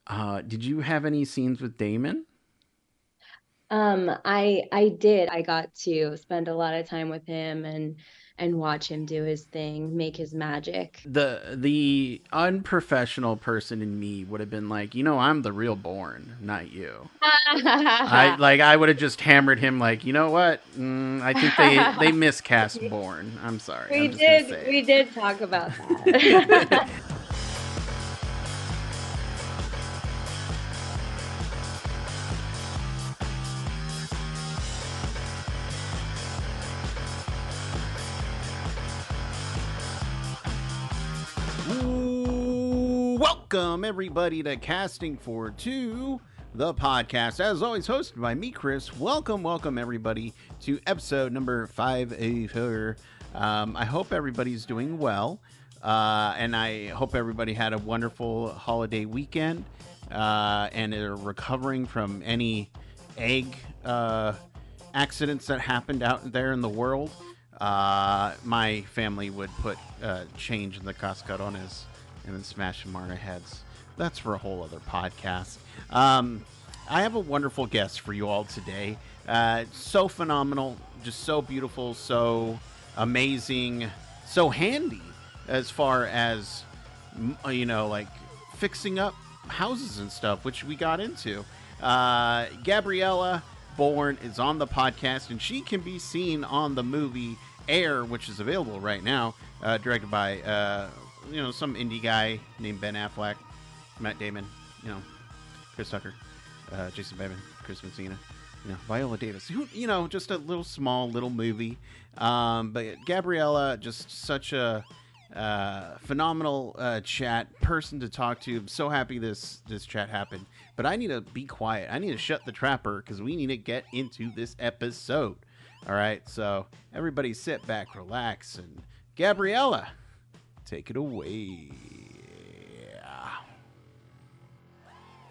Did you have any scenes with Damon? I did. I got to spend a lot of time with him and watch him do his thing, make his magic. The unprofessional person in me would have been like, I'm the real Bourne, not you. I would have just hammered him like, you know what? I think they miscast Bourne. I'm sorry. I'm just gonna say We did talk about that. it. Welcome everybody to Casting for Two, the podcast. As always, hosted by me, Chris. Welcome everybody to episode number 584. I hope everybody's doing well, and I hope everybody had a wonderful holiday weekend, and are recovering from any egg accidents that happened out there in the world. My family would put change in the cascarones and then smash them on our heads. That's for a whole other podcast. I have a wonderful guest for you all today. So phenomenal, just so beautiful, so amazing, so handy as far as, like fixing up houses and stuff, which we got into. Gabriella Bourne is on the podcast, and she can be seen on the movie Air, which is available right now, directed by some indie guy named Ben Affleck, Matt Damon, Chris Tucker, Jason Bateman, Chris Messina, Viola Davis. Who, just a little movie. But Gabriella, just such a phenomenal chat person to talk to. I'm so happy this chat happened. But I need to be quiet. I need to shut the trapper because we need to get into this episode. All right, so everybody sit back, relax, and Gabriella, take it away.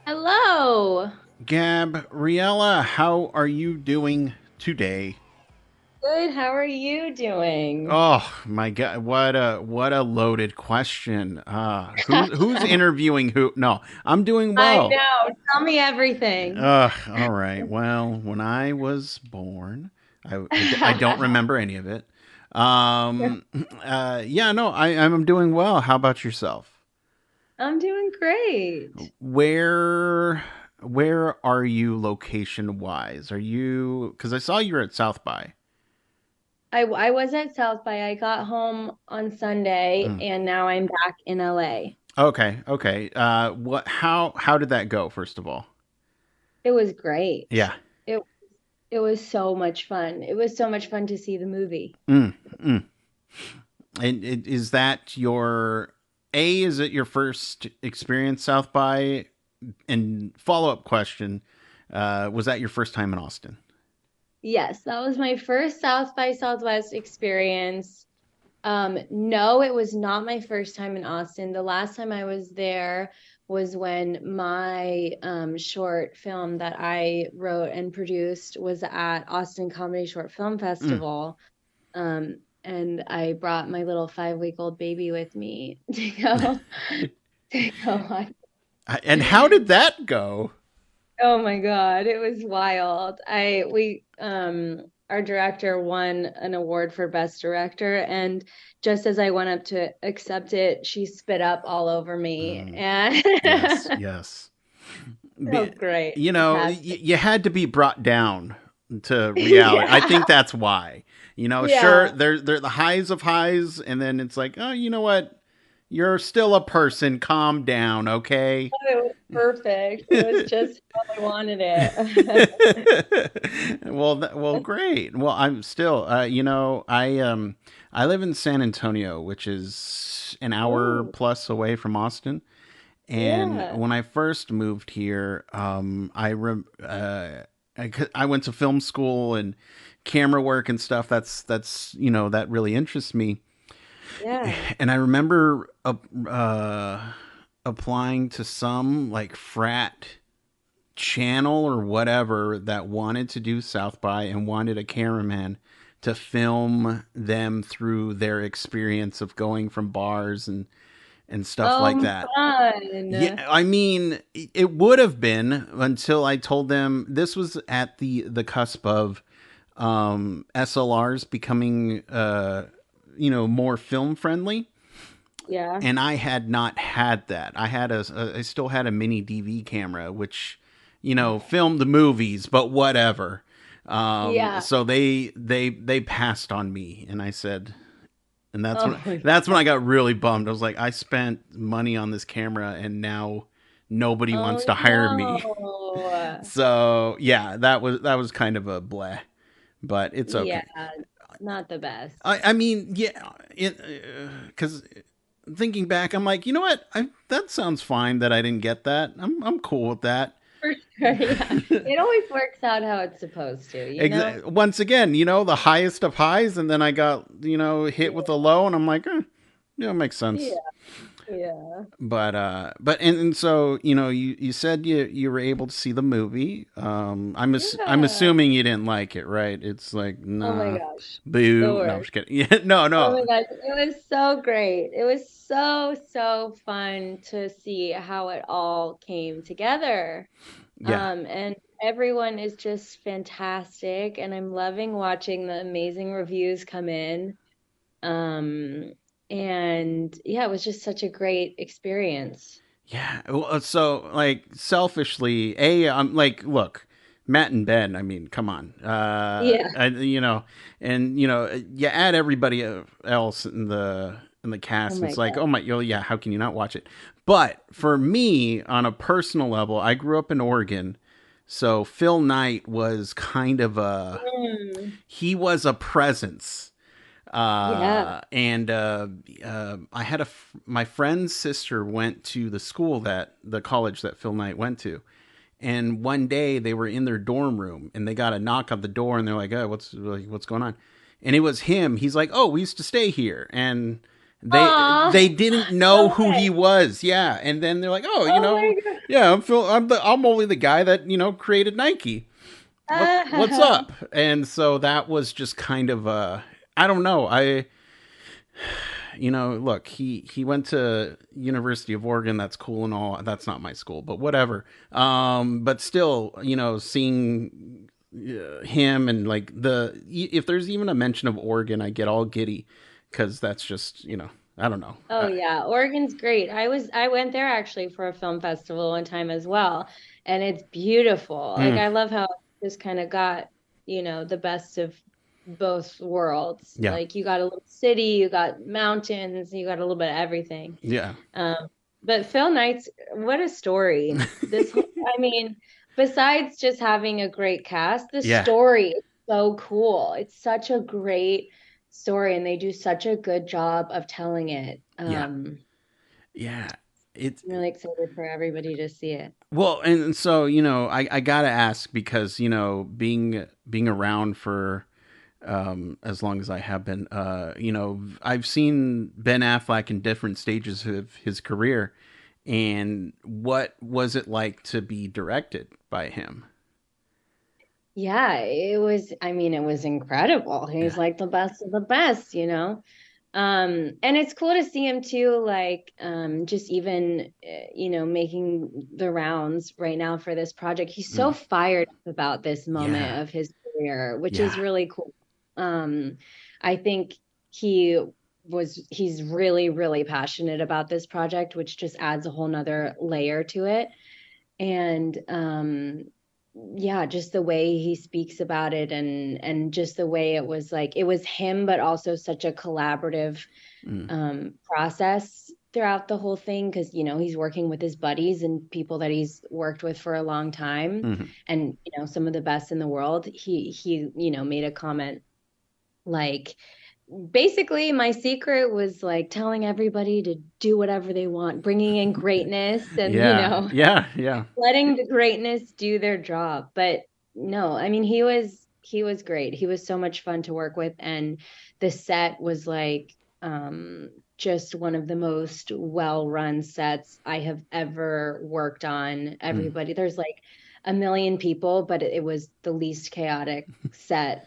Hello. Gabriella, how are you doing today? Good. How are you doing? Oh my God! What a loaded question. Who's interviewing who? No, I'm doing I well. know. Tell me everything. All right. Well, when I was born, I don't remember any of it. Yeah, no, I'm doing well. How about yourself? I'm doing great. Where are you location wise? Are you, because I saw you were at South by. I was at South by. I got home on Sunday Mm. and now I'm back in LA. Okay. How did that go? First of all, It was great. yeah. It it was so much fun. It was so much fun to see the movie. Mm, mm. And is that your A? Is it your first experience South by? And follow up question: was that your first time in Austin? Yes, that was my first South by Southwest experience. No, it was not my first time in Austin. The last time I was there was when my short film that I wrote and produced was at Austin Comedy Short Film Mm. Festival. And I brought my little 5-week-old baby with me to go to go on. And how did that go? Oh my God, it was wild. I we Our director won an award for best director, and just as I went up to accept it, she spit up all over me, Mm, and yes, yes. oh great. Fantastic. You had to be brought down to reality. I Yeah. think that's why. Sure, Yeah. they're the highs of highs, and then it's like, oh, you know what? You're still a person. Calm down, okay? It was perfect. It was just how I wanted it. Well, great. Well, I'm still, I live in San Antonio, which is an hour Oh, plus away from Austin. And yeah. when I first moved here, I went to film school and camera work and stuff. That's that really interests me. Yeah. And I remember applying to some like frat channel or whatever that wanted to do South by and wanted a cameraman to film them through their experience of going from bars and and stuff like Oh, that. Yeah, fun. I mean, it would have been until I told them this was at the cusp of SLRs becoming more film friendly, Yeah. and I had not had that. I still had a mini DV camera, which filmed the movies, but whatever. Yeah. So they passed on me, and I said, and Oh my that's when God. I got really bummed. I was like, I spent money on this camera, and now nobody Oh wants to hire me. no. So yeah, that was kind of a bleh, but it's Yeah, okay. not the best. I mean, yeah, because thinking back, I'm like, you know what? That sounds fine that I didn't get that. I'm cool with that. For sure. Yeah. It always works out how it's supposed to, you know? Once again, the highest of highs, and then I got hit with a Yeah. low, and I'm like, yeah, it makes sense. Yeah. Yeah. And so you said you were able to see the movie. I'm Yeah. assuming you didn't like it, right? It's like, Oh my nah, gosh. The boo. No, I'm worst. just kidding. Yeah, no, Oh no. my gosh. It was so great. It was so fun to see how it all came together. Yeah, And everyone is just fantastic, and I'm loving watching the amazing reviews come in. Um, and yeah, it was just such a great experience. yeah. Well, so like selfishly, I'm like, look, Matt and Ben. I mean, come on. Yeah. And you add everybody else in the Oh cast. my It's like, God. oh my, yeah. How can you not watch it? But for me, on a personal level, I grew up in Oregon, so Phil Knight was kind of Mm, he was a presence. yeah. And I had my friend's sister went to the college that Phil Knight went to, and one day they were in their dorm room and they got a knock on the door and they're like, "Oh, what's going on?" And it was him. He's like, "Oh, we used to stay here," and Aw, they didn't know no who he way. was. Yeah, and then they're like, "Oh, Oh my yeah, I'm Phil. I'm only the guy that created Nike. What's God. up?" And so that was just kind of I don't know. Look, he went to University of Oregon. That's cool and all. That's not my school, but whatever. But still, seeing him and like if there's even a mention of Oregon, I get all giddy because that's just I don't know. Oh yeah, Oregon's great. I went there actually for a film festival one time as well, and it's beautiful. Like Mm, I love how it just kind of got, the best of both worlds. yeah, Like you got a little city, you got mountains, you got a little bit of everything. yeah, But Phil Knight's, what a story. I mean, besides just having a great cast, the yeah, story is so cool. It's such a great story, and they do such a good job of telling it. yeah, yeah. It's I'm really excited for everybody to see it. Well, and so I gotta ask because being around for as long as I have been, I've seen Ben Affleck in different stages of his career, and what was it like to be directed by him? Yeah, I mean, it was incredible. He's Yeah, like the best of the best. And it's cool to see him too, like, just even, making the rounds right now for this project. He's so mm, fired up about this yeah, moment of his career, which is yeah, really cool. Um, I think he's really, really passionate about this project, which just adds a whole nother layer to it. And yeah, just the way he speaks about it, and just the way it was, like, it was him but also such a collaborative mm, process throughout the whole thing, because he's working with his buddies and people that he's worked with for a long time, mm, and some of the best in the world. He made a comment like, basically my secret was like telling everybody to do whatever they want, bringing in greatness, and yeah, yeah, yeah, letting the greatness do their job. But no, I mean, he was great. He was so much fun to work with, and the set was like, just one of the most well-run sets I have ever worked on. mm. Everybody, there's like a million people, but it was the least chaotic set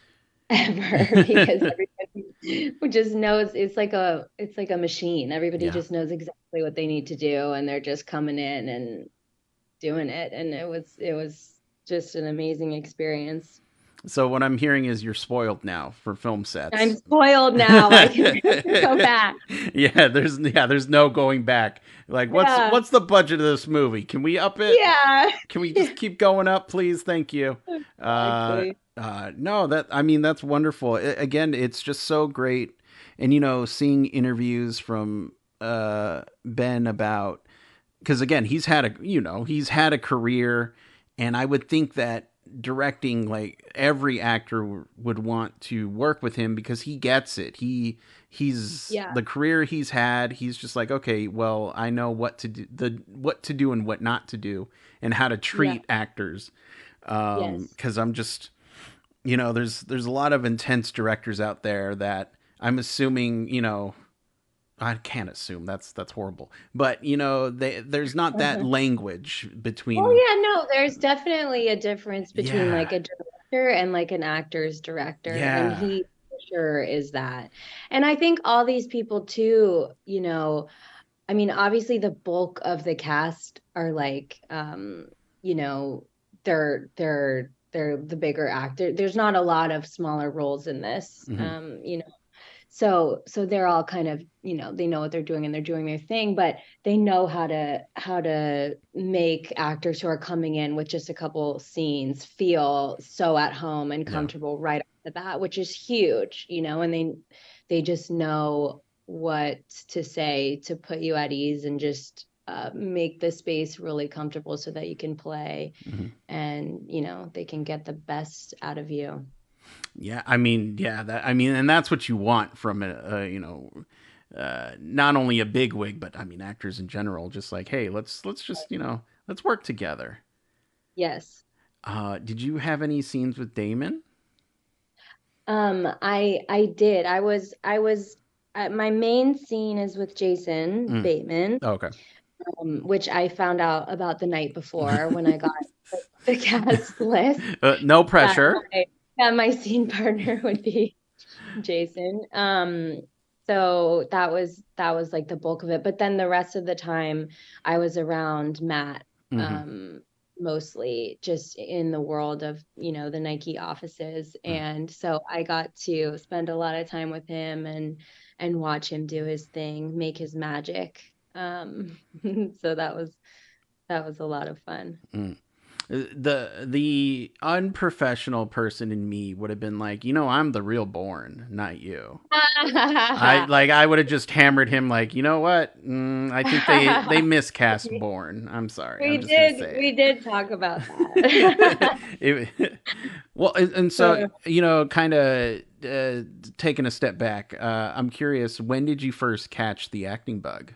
ever because everybody who just knows it's like a machine. Everybody Yeah. just knows exactly what they need to do, and they're just coming in and doing it. And it was just an amazing experience. So what I'm hearing is you're spoiled now for film I'm sets. spoiled now. I can never go back. There's no going back. Like Yeah. what's the budget of this movie? Can we up it? Yeah. Can we just keep going up, please? Thank you. Exactly. No, that I mean that's wonderful. Again, it's just so great, and seeing interviews from Ben about because again he's had a career, and I would think that directing like every actor would want to work with him because he gets it. He's Yeah. the career he's had. He's just like, okay, well, I know what to do and what not to do, and how to Yeah. treat actors. Yes. Because I'm just there's a lot of intense directors out there that I'm assuming I can't assume that's horrible, but there's not that language Oh between. yeah, no, there's definitely a difference between Yeah, like a director and like an actor's director, and yeah, he for sure is that. And I think all these people too, I mean, obviously the bulk of the cast are like, you know, they're the bigger actor. There's not a lot of smaller roles in this, hmm so they're all kind of, they know what they're doing and they're doing their thing, but they know how to make actors who are coming in with just a couple scenes feel so at home and yeah. comfortable right off the bat, which is huge, and they just know what to say to put you at ease and just make the space really comfortable so that you can play hmm and they can get the best out of you. Yeah, I mean, and that's what you want from not only a big wig, but I mean, actors in general. Just like, hey, let's just let's work together. Yes. Did you have any scenes with Damon? I did. My main scene is with Jason Mm. Bateman, Okay. which I found out about the night before when I got the cast list No that pressure. my scene partner would be Jason. So that was like the bulk of it. But then the rest of the time I was around Matt, hmm um, mostly just in the world of, the Nike offices. And so I got to spend a lot of time with him and watch him do his thing, make his magic. So that was a lot of fun. mm the unprofessional person in me would have been like, I'm the real Bourne, not you. I would have just hammered him like, you know what? I think they miscast Bourne. I'm sorry. I'm We just gonna did say we did talk about it. that. Well, and so kind of taking a step back. I'm curious. When did you first catch the acting bug?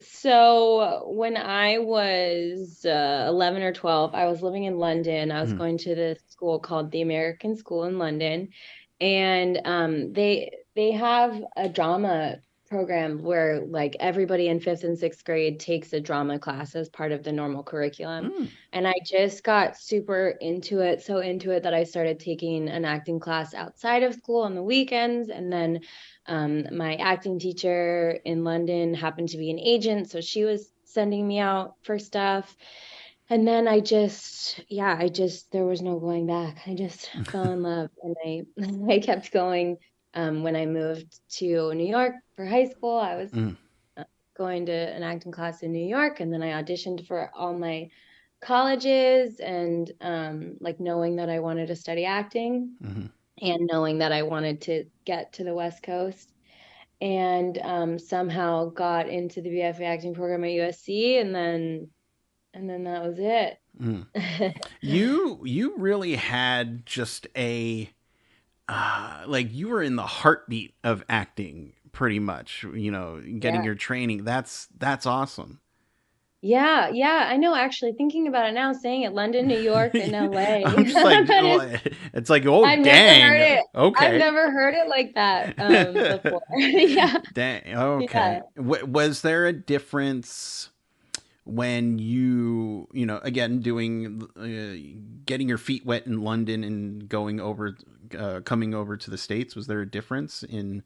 So when I was 11 or 12, I was living in London. I was Mm, going to this school called the American School in London, and they have a drama program where like everybody in fifth and sixth grade takes a drama class as part of the normal curriculum. mm, And I just got super into it, so into it that I started taking an acting class outside of school on the weekends, and then my acting teacher in London happened to be an agent, so she was sending me out for stuff. And then there was no going back. I just fell in love, and I kept going. When I moved to New York for high school, I was mm, going to an acting class in New York, and then I auditioned for all my colleges, and like knowing that I wanted to study acting mhm. and knowing that I wanted to get to the West Coast, and somehow got into the BFA acting program at USC, and then that was it. Mm. You really had just a like you were in the heartbeat of acting pretty much, getting Yeah. your training. That's awesome. Yeah, yeah, I know actually thinking about it now, saying it, London, New York, and LA. I'm just like, That is, it's like, oh I've never heard dang, it. I've okay. never heard it like that before. Yeah. Dang, Yeah. okay. Was there a difference when you know, again, doing getting your feet wet in London and going over, coming over to the States? Was there a difference in,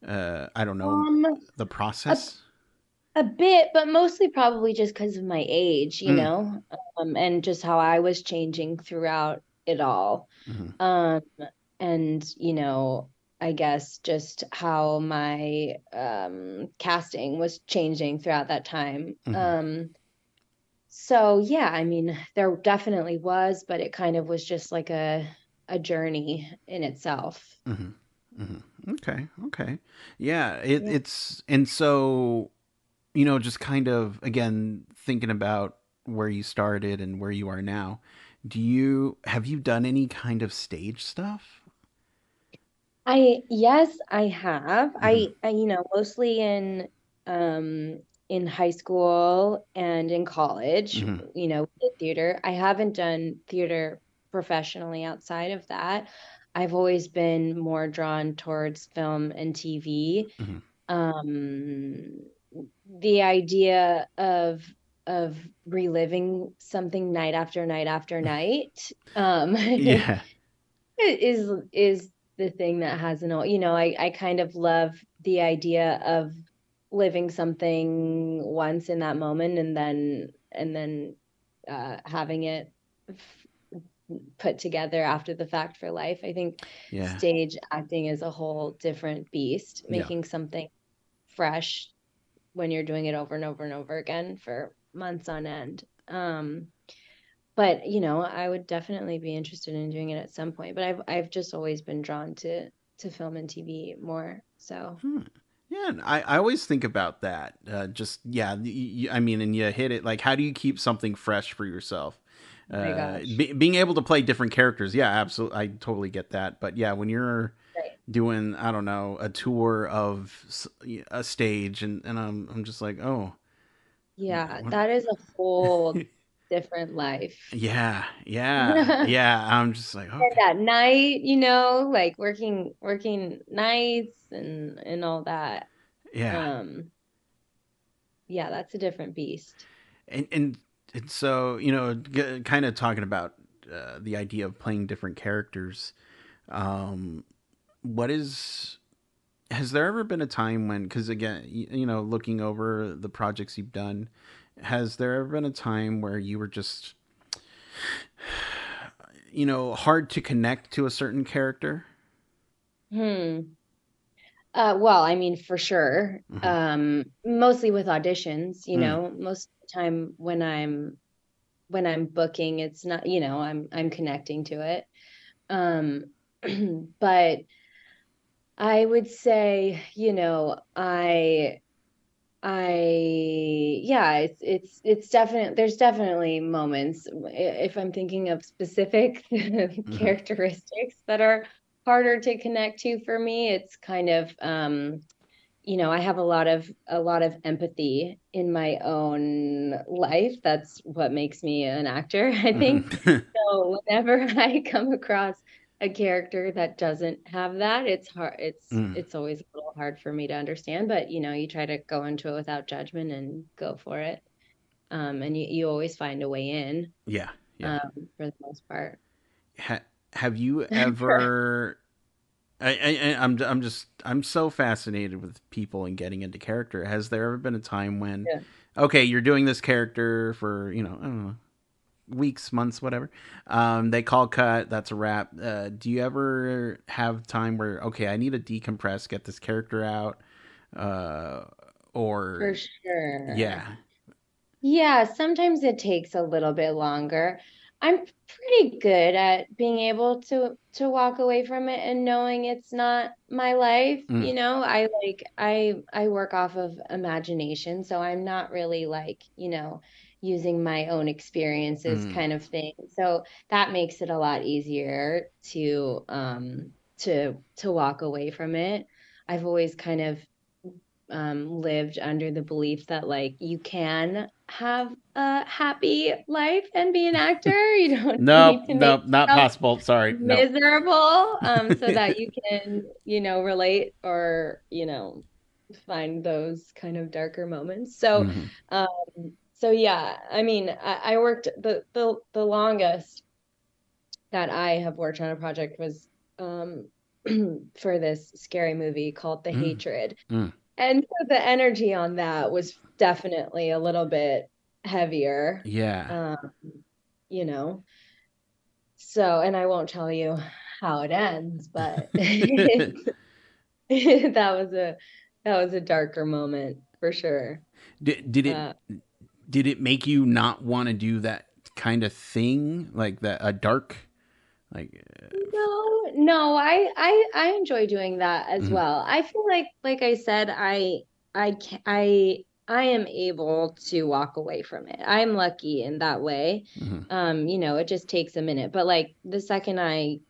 I don't know, Um, the a process? a bit, but mostly probably just because of my age, Mm, and just how I was changing throughout it all. mm-hmm, Um, and I guess just how my casting was changing throughout that time. mm-hmm, So yeah, I mean, there definitely was, but it kind of was just like a journey in itself. mm-hmm, mm-hmm. Okay, okay, yeah. Yeah. It's and so, you know, just kind of again thinking about where you started and where you are now. Do you have you done any kind of stage stuff? Yes, I have. Mm-hmm, Mostly in high school and in college, mm-hmm, did theater. I haven't done theater professionally outside of that. I've always been more drawn towards film and TV. mm-hmm. Um, the idea of reliving something night after night after night, Yeah. is the thing that has an I kind of love the idea of living something once in that moment and then having it put together after the fact for life. I think Yeah. stage acting is a whole different beast, Yeah. making something fresh when you're doing it over and over and over again for months on end. But I would definitely be interested in doing it at some point. But I've just always been drawn to film and TV more. So, Hmm. Yeah, and I always think about that. Just yeah, I mean, and you hit it. Like, how do you keep something fresh for yourself? oh my gosh. Being able to play different characters, yeah, absolutely, I totally get that. But yeah, when you're Right. doing, I don't know, a tour of a stage, and I'm just like, oh, Yeah, what? that is a whole different life. Yeah, yeah, And yeah. I'm just like, okay, at night, like working nights and all that. yeah, Um, yeah, that's a different beast. and and, and so, you know, kind of talking about the idea of playing different characters. Um, what is has there ever been a time when, because again, you know, looking over the projects you've done, has there ever been a time where you were just, you know, hard to connect to a certain character? Hmm. Well, I mean, for sure. Hmm. Mostly with auditions, Mm, most of the time when I'm booking, it's not, I'm connecting to it. Um, but I would say, yeah, it's definite. There's definitely moments if I'm thinking of specific hmm. characteristics that are harder to connect to for me. It's kind of, I have a lot of empathy in my own life. That's what makes me an actor, I think. Hmm. So whenever I come across a character that doesn't have that, it's hard. It's Mm, it's always a little hard for me to understand. But you try to go into it without judgment and go for it. And you always find a way in, yeah, yeah. um, for the most part. Ha- have you ever? I'm so fascinated with people and getting into character. Has there ever been a time when, Yeah. okay, you're doing this character for, you know, I don't know, weeks, months, whatever. They call cut. That's a wrap. Do you ever have time where, okay, I need to decompress, get this character out, uh, or For sure. yeah, Yeah, sometimes it takes a little bit longer. I'm pretty good at being able to walk away from it and knowing it's not my life, mm, I work off of imagination, so I'm not really like, using my own experiences mm, kind of thing. So that makes it a lot easier to walk away from it. I've always kind of lived under the belief that like you can have a happy life and be an actor. You don't nope, need to make nope, not yourself possible. Sorry, nope. miserable, so that you can, relate or, find those kind of darker moments. So, Hmm. um, So yeah, I mean, I worked the longest that I have worked on a project was um for this scary movie called The Mm, Hatred. mm. And so the energy on that was definitely a little bit heavier. Yeah. Um, you know. So, and I won't tell you how it ends, but that was a that was a darker moment for sure. Did it Uh, did it make you not want to do that kind of thing, like that a dark like? no, I enjoy doing that as Mm, well. I feel like I said, I am able to walk away from it. I'm lucky in that way. mm, It just takes a minute, but like the second I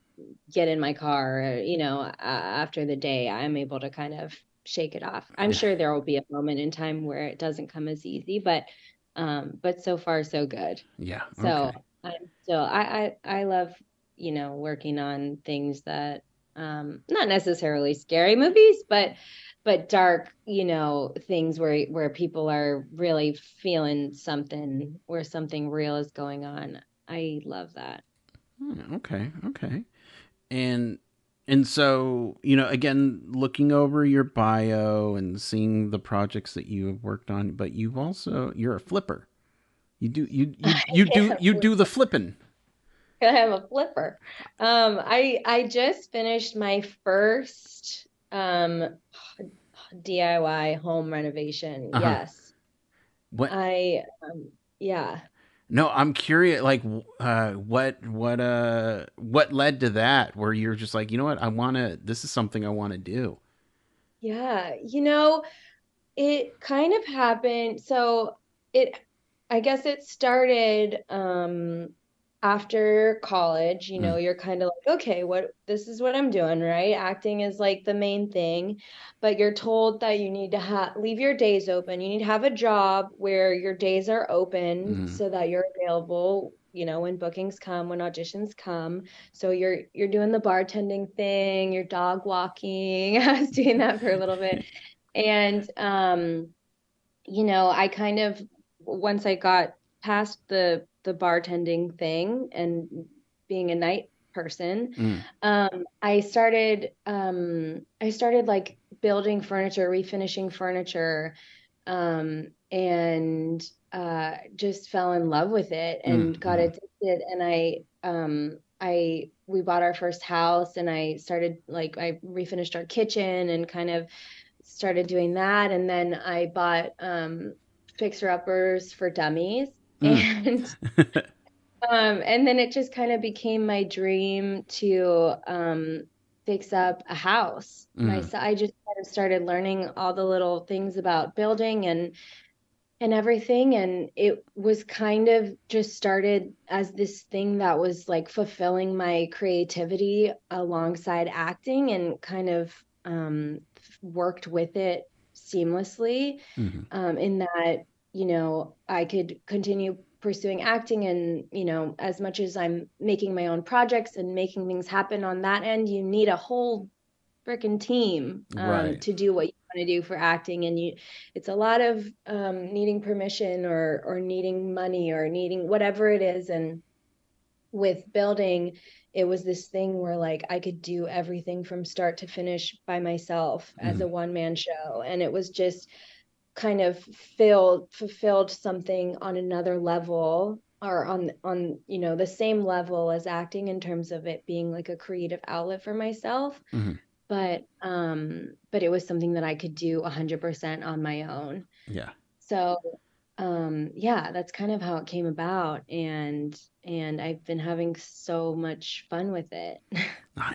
get in my car, after the day, I'm able to kind of shake it off. I'm yeah. sure there will be a moment in time where it doesn't come as easy, but so far so good. Yeah. So Okay. I'm still I love, working on things that not necessarily scary movies, but dark, things where people are really feeling something, where something real is going on. I love that. Okay. Okay. And so again, looking over your bio and seeing the projects that you have worked on, but you're a flipper. You do the flipping. I'm a flipper. I just finished my first DIY home renovation. Uh huh. Yes. What? I yeah. No, I'm curious. Like, what led to that? Where you're just like, you know what, I want to. This is something I want to do. Yeah, it kind of happened. So it, I guess it started after college. Mm, You're kind of like, okay, this is what I'm doing, right? Acting is like the main thing, but you're told that you need to leave your days open. You need to have a job where your days are open mm, so that you're available, when bookings come, when auditions come. So you're doing the bartending thing, you're dog walking. I was doing that for a little bit. And I kind of, once I got past the bartending thing and being a night person, mm, I started like building furniture, refinishing furniture, and just fell in love with it mm, and got mm, addicted. And we bought our first house, and I refinished our kitchen and kind of started doing that. And then I bought fixer uppers for dummies. mm, And then it just kind of became my dream to fix up a house. mm, I just kind of started learning all the little things about building and everything. And it was kind of just started as this thing that was like fulfilling my creativity alongside acting, and kind of worked with it seamlessly, mm, in that, I could continue pursuing acting. And, as much as I'm making my own projects and making things happen on that end, you need a whole freaking team right. to do what you want to do for acting. And it's a lot of needing permission, or needing money, or needing whatever it is. And with building, it was this thing where like I could do everything from start to finish by myself as Mm, a one-man show. And it was just kind of fulfilled something on another level, or on the same level as acting, in terms of it being like a creative outlet for myself. mm, But it was something that I could do 100% on my own. yeah. So yeah, that's kind of how it came about. And I've been having so much fun with it.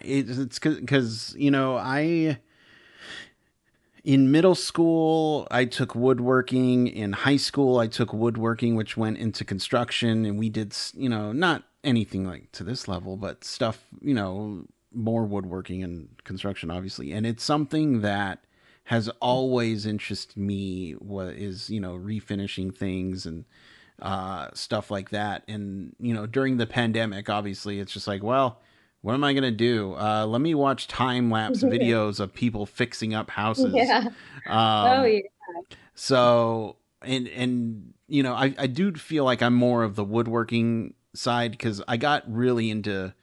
It's because I in middle school I took woodworking. In high school I took woodworking, which went into construction, and we did not anything like to this level, but stuff more woodworking and construction, obviously. And it's something that has always interested me. What is refinishing things and stuff like that. And during the pandemic, obviously, it's just like, well, what am I gonna do? Let me watch time lapse videos of people fixing up houses. Yeah. Oh Um, yeah. so and you know, I do feel like I'm more of the woodworking side because I got really into.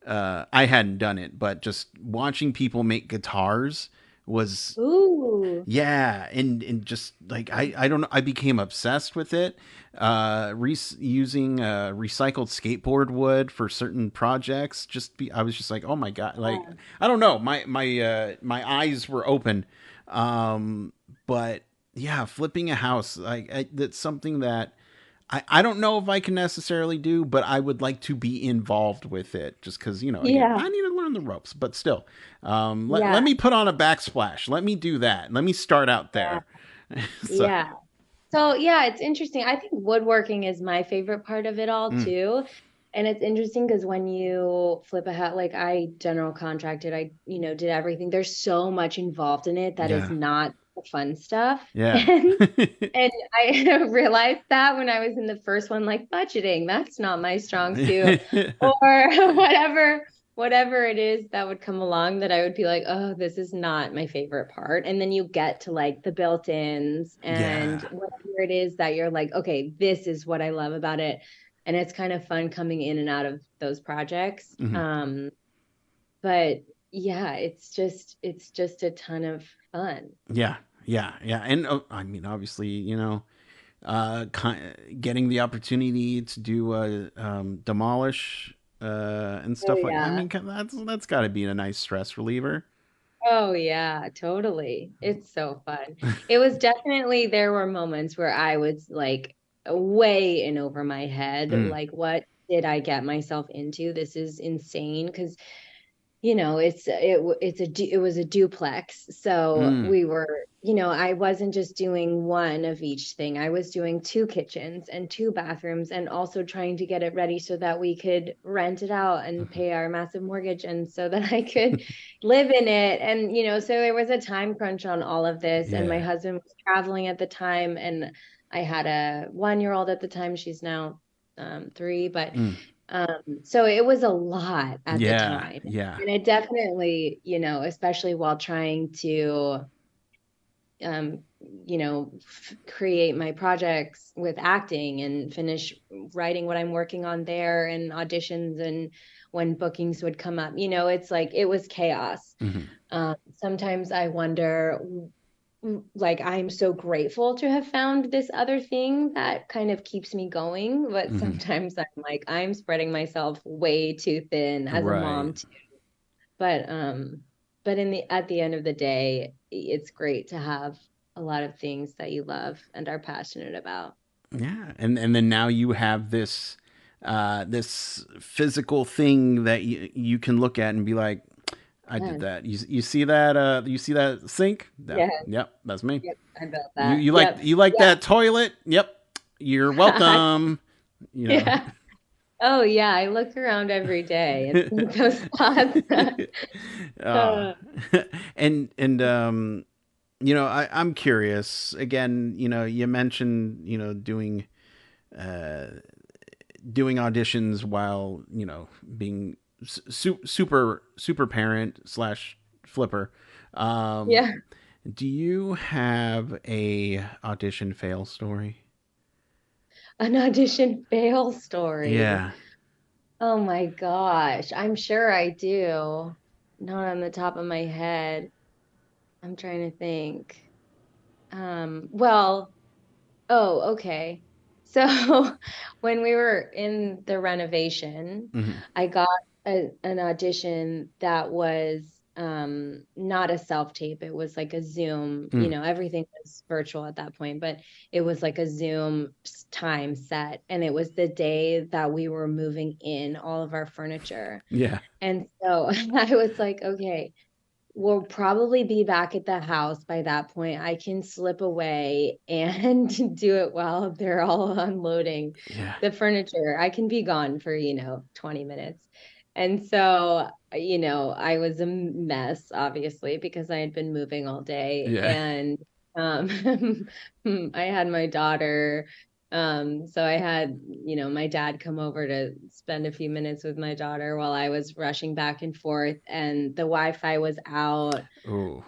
I hadn't done it, but just watching people make guitars was Ooh. yeah, and just like I don't know, I became obsessed with it. Using recycled skateboard wood for certain projects. I was just like, oh my god, like I don't know, my eyes were open. Um, but yeah, flipping a house, that's something that I don't know if I can necessarily do, but I would like to be involved with it just because, you know, again, Yeah. I need to learn the ropes, but still, let Yeah. me put on a backsplash. Let me do that. Let me start out Yeah. there. So, Yeah. So yeah, it's interesting. I think woodworking is my favorite part of it all mm, too. And it's interesting because when you flip a hat, like I general contracted, did everything. There's so much involved in it that is yeah, not the fun stuff. yeah. And I realized that when I was in the first one, like budgeting, that's not my strong suit, or whatever it is that would come along that I would be like, oh, this is not my favorite part. And then you get to like the built-ins and Yeah. whatever it is that you're like, okay, this is what I love about it. And it's kind of fun coming in and out of those projects. Hmm. But yeah, it's just a ton of fun. Yeah. Yeah. Yeah. And I mean, obviously, you know, getting the opportunity to do demolish and Oh stuff like I yeah. mean that's got to be a nice stress reliever. Oh yeah, totally. It's so fun. It was definitely there were moments where I was like way in over my head. Mm, Like, what did I get myself into? This is insane. Because it was a duplex. So mm, we were, I wasn't just doing one of each thing. I was doing two kitchens and two bathrooms and also trying to get it ready so that we could rent it out and mhm. pay our massive mortgage and so that I could live in it. And, so there was a time crunch on all of this. And my Yeah. husband was traveling at the time and I had a 1-year-old at the time. She's now 3, but Mm, so it was a lot at the yeah. time. Yeah. And it definitely, especially while trying to, um, create my projects with acting and finish writing what I'm working on there and auditions and when bookings would come up, it's like it was chaos. Hmm. Sometimes I wonder, like I'm so grateful to have found this other thing that kind of keeps me going, but Hmm. sometimes I'm like I'm spreading myself way too thin as a Right. mom too. But at the end of the day, it's great to have a lot of things that you love and are passionate about. Yeah. And then now you have this physical thing that you can look at and be like, I Yeah. did that. You see that you see that sink? Yeah. Yep, that's me. Yep. I built You that. you like Yep. you like Yeah. that toilet? Yep. You're welcome. You know. Yeah. Oh yeah. I look around every day and think those thoughts. uh, Uh, and you know, I'm curious again, you know, you mentioned, you know, uh doing auditions while, you know, being super parent slash flipper. Um yeah. do you have a audition fail story? An audition fail story. Yeah. Oh my gosh. I'm sure I do. Not on the top of my head. I'm trying to think. Well, oh, okay. So when we were in the renovation, Hmm. I got an audition that was not a self-tape. It was like a Zoom, Mm. everything was virtual at that point, but it was like a Zoom time set. And it was the day that we were moving in all of our furniture. Yeah. And so I was like, okay, we'll probably be back at the house by that point. I can slip away and do it while they're all unloading Yeah. the furniture. I can be gone for, 20 minutes. And so, I was a mess, obviously, because I had been moving all day. Yeah. And I had my daughter So I had, my dad come over to spend a few minutes with my daughter while I was rushing back and forth, and the Wi-Fi was out. Oh.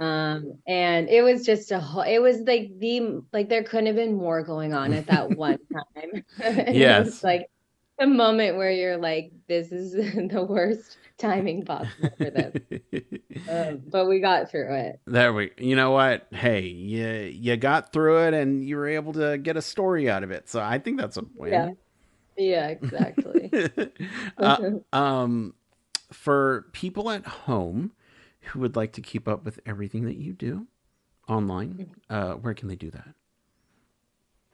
And it was just it was like there couldn't have been more going on at that one time. And it was Yes. like a moment where you're like, this is the worst timing possible for this. But we got through it. You know what? Hey, you got through it and you were able to get a story out of it. So I think that's a Yeah. win. Yeah, exactly. uh, um, for people at home who would like to keep up with everything that you do online, where can they do that?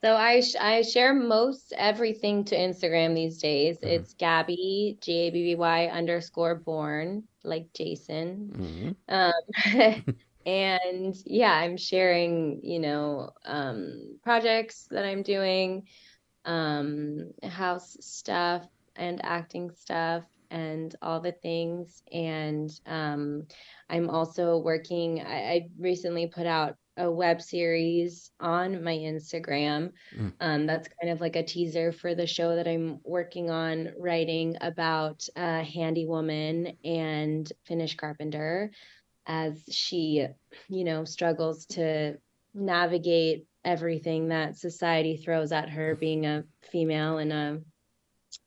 So I share most everything to Instagram these days. Mm-hmm. It's Gabby, Gabby_Bourne, like Jason. Mm-hmm. And yeah, I'm sharing, projects that I'm doing, house stuff and acting stuff and all the things. And I'm also working, I recently put out a web series on my Instagram. That's kind of like a teaser for the show that I'm working on writing about a handy woman and finish carpenter as she, struggles to navigate everything that society throws at her being a female in a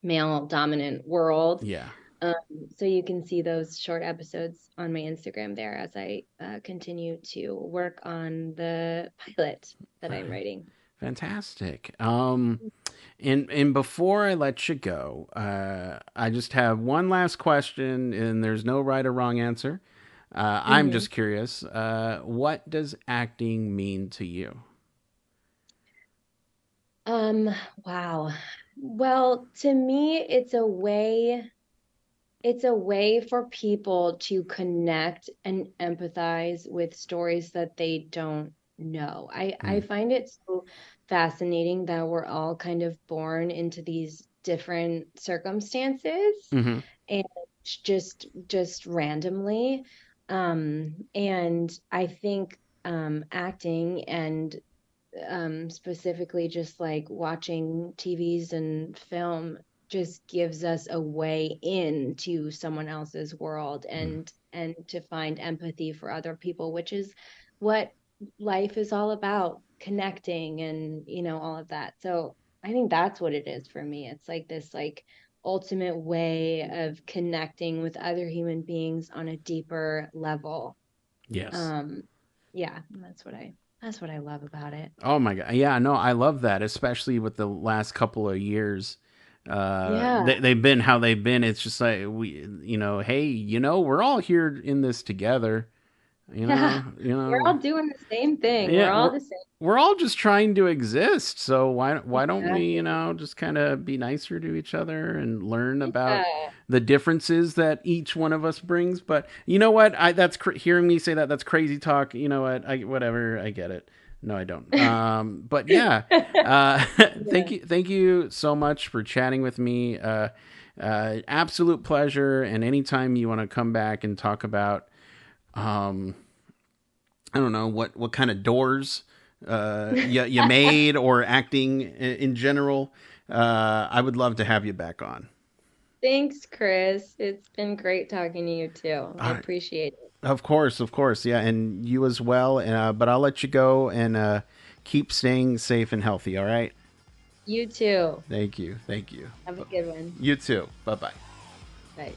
male dominant world. Yeah. Um, so you can see those short episodes on my Instagram there as I continue to work on the pilot that I'm writing. Fantastic. And before I let you go, I just have one last question, and there's no right or wrong answer. I'm just curious. What does acting mean to you? Wow. Well, to me, it's a way for people to connect and empathize with stories that they don't know. I find it so fascinating that we're all kind of born into these different circumstances Mm-hmm. and just randomly. And I think acting and specifically just like watching TVs and film just gives us a way into someone else's world and to find empathy for other people, which is what life is all about, connecting and all of that. So I think that's what it is for me. It's like this like ultimate way of connecting with other human beings on a deeper level. Yes. um yeah, that's what I love about it. Oh my god. Yeah, no, I love that, especially with the last couple of years. Yeah. They've been how they've been. It's just like hey, we're all here in this together. Yeah. We're all doing the same thing. We're Yeah, all the same. we're all just trying to exist. So why don't we, Exactly. just kind of be nicer to each other and learn about Yeah. the differences that each one of us brings? But you know what? Hearing me say that, that's crazy talk. You know what? Whatever. I get it. No, I don't. But yeah, Yeah. thank you so much for chatting with me. Absolute pleasure. And anytime you want to come back and talk about, um, I don't know what kind of doors you made or acting in general. I would love to have you back on. Thanks, Chris. It's been great talking to you too. I Uh, appreciate it. of course, yeah, and you as well. But I'll let you go and keep staying safe and healthy. All right. You too. Thank you. Thank you. Have a good one. You too. Bye bye. Bye.